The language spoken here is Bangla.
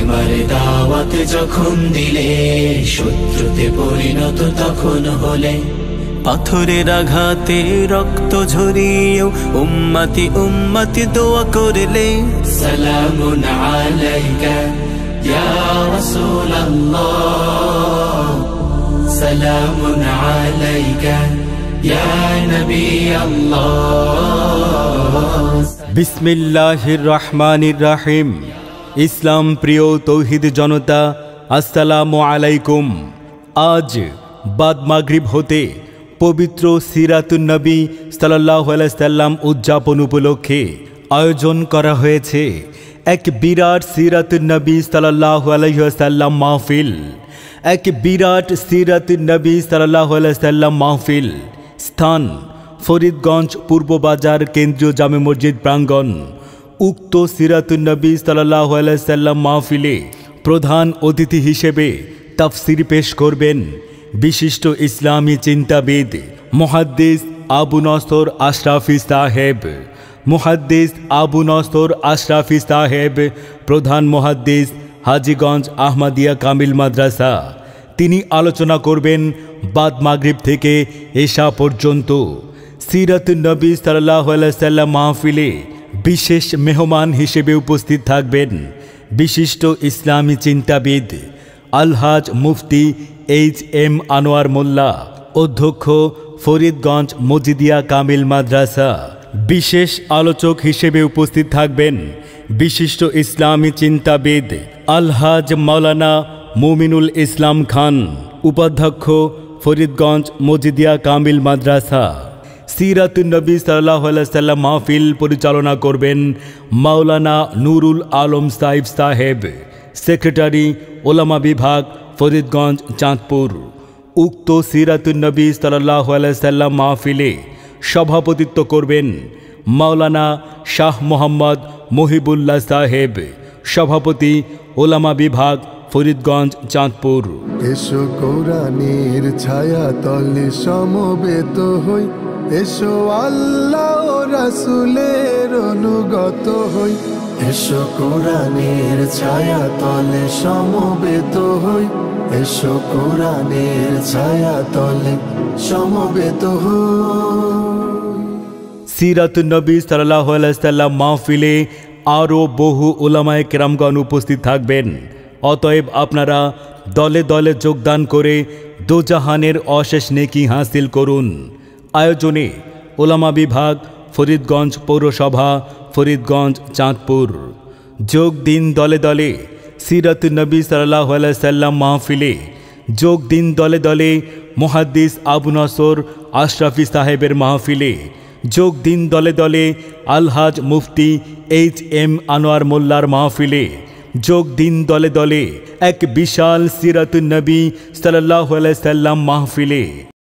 কালেমার দাওয়াত যখন দিলে, শত্রুতে পরিণত তখন হলে। পাথরের আঘাতে রক্ত ঝরিয়েও উম্মতি উম্মতি দোয়া করলে। সালামুন আলাইকা ইয়া রাসূলুল্লাহ, সালামুন আলাইকা ইয়া নবী আল্লাহ। বিসমিল্লাহির রহমানির রহিম। ইসলাম প্রিয় তৌহিদ জনতা, আসসালামু আলাইকুম। আজ বাদ মাগরিব হতে পবিত্র সিরাতুন নবী সাল্লাল্লাহু আলাইহি সাল্লাম উদযাপন উপলক্ষে আয়োজন করা হয়েছে এক বিরাট সিরাতুন নবী সাল্লাল্লাহু আলাইহি সাল্লাম মাহফিল। এক বিরাট সিরাতুন নবী সাল্লাল্লাহু আলাইহি সাল্লাম মাহফিল। স্থান ফরিদগঞ্জ পূর্ব বাজার কেন্দ্রীয় জামে মসজিদ প্রাঙ্গণ। উক্ত সিরাতুন নবী সাল্লাল্লাহু আলাইহি সাল্লাম মাহফিলে প্রধান অতিথি হিসেবে তাফসির পেশ করবেন বিশিষ্ট ইসলামী চিন্তাবিদ মুহাদ্দিস আবু নসর আশরাফি সাহেব। মুহাদ্দিস আবু নসর আশরাফি সাহেব প্রধান মুহাদ্দিস, হাজীগঞ্জ আহমদিয়া কামিল মাদ্রাসা। তিনি আলোচনা করবেন বাদ মাগরিব থেকে এশা পর্যন্ত। সিরাতুন নবী সাল্লাল্লাহু আলাইহি সাল্লাম মাহফিলে বিশেষ মেহমান হিসেবে উপস্থিত থাকবেন বিশিষ্ট ইসলামী চিন্তাবিদ আলহাজ মুফতি এইচ.এম. আনোয়ার মোল্লা, অধ্যক্ষ ফরিদগঞ্জ মজিদিয়া কামিল মাদ্রাসা। বিশেষ আলোচক হিসেবে উপস্থিত থাকবেন বিশিষ্ট ইসলামী চিন্তাবিদ আলহাজ মাওলানা মুমিনুল ইসলাম খান, উপাধ্যক্ষ ফরিদগঞ্জ মজিদিয়া কামিল মাদ্রাসা। সিরাতুন নবী সাল্লাল্লাহু আলাইহি সাল্লাম মাহফিল পরিচালনা করবেন মাওলানা নুরুল আলম সাইফ সাহেব, সেক্রেটারি ওলামা বিভাগ ফরিদগঞ্জ চাঁদপুর। উক্ত সিরাতুন নবী সাল্লাল্লাহু আলাইহি সাল্লাম মাহফিলে সভাপতিত্ব করবেন মাওলানা শাহ মোহাম্মদ মহিবুল্লাহ সাহেব, সভাপতি ওলামা বিভাগ ফরিদগঞ্জ চাঁদপুর। এসো কোরআনের ছায়া তলে সমবেত হই, এসো আল্লাহ ও রাসূলের অনুগত হই। এসো কোরআনের ছায়া তলে সমবেত হই, এসো কোরআনের ছায়া তলে সমবেত হই। সিরাতুন নবী সাল্লাল্লাহু আলাইহি সাল্লাম মাহফিলে আরও বহু উলামায়ে কেরামগণ উপস্থিত থাকবেন। অতএব আপনারা দলে দলে যোগদান করে দোজাহানের অশেষ নেকি হাসিল করুন। আয়োজনে ওলামা বিভাগ ফরিদগঞ্জ পৌরসভা ফরিদগঞ্জ চাঁদপুর। যোগ দিন দলে দলে সিরাতুন নবী সাল্লাল্লাহু আলাইহি সাল্লাম মাহফিলে। যোগ দিন দলে দলে মুহাদ্দিস আবু নসর আশরাফি সাহেবের মাহফিলে। যোগ দিন দলে দলে আলহাজ মুফতি এইচ.এম. আনোয়ার মোল্লার মাহফিলে। যোগ দিন দলে দলে এক বিশাল সিরাতুন নবী সাল্লাল্লাহু আলাইহি সাল্লাম মাহফিলে।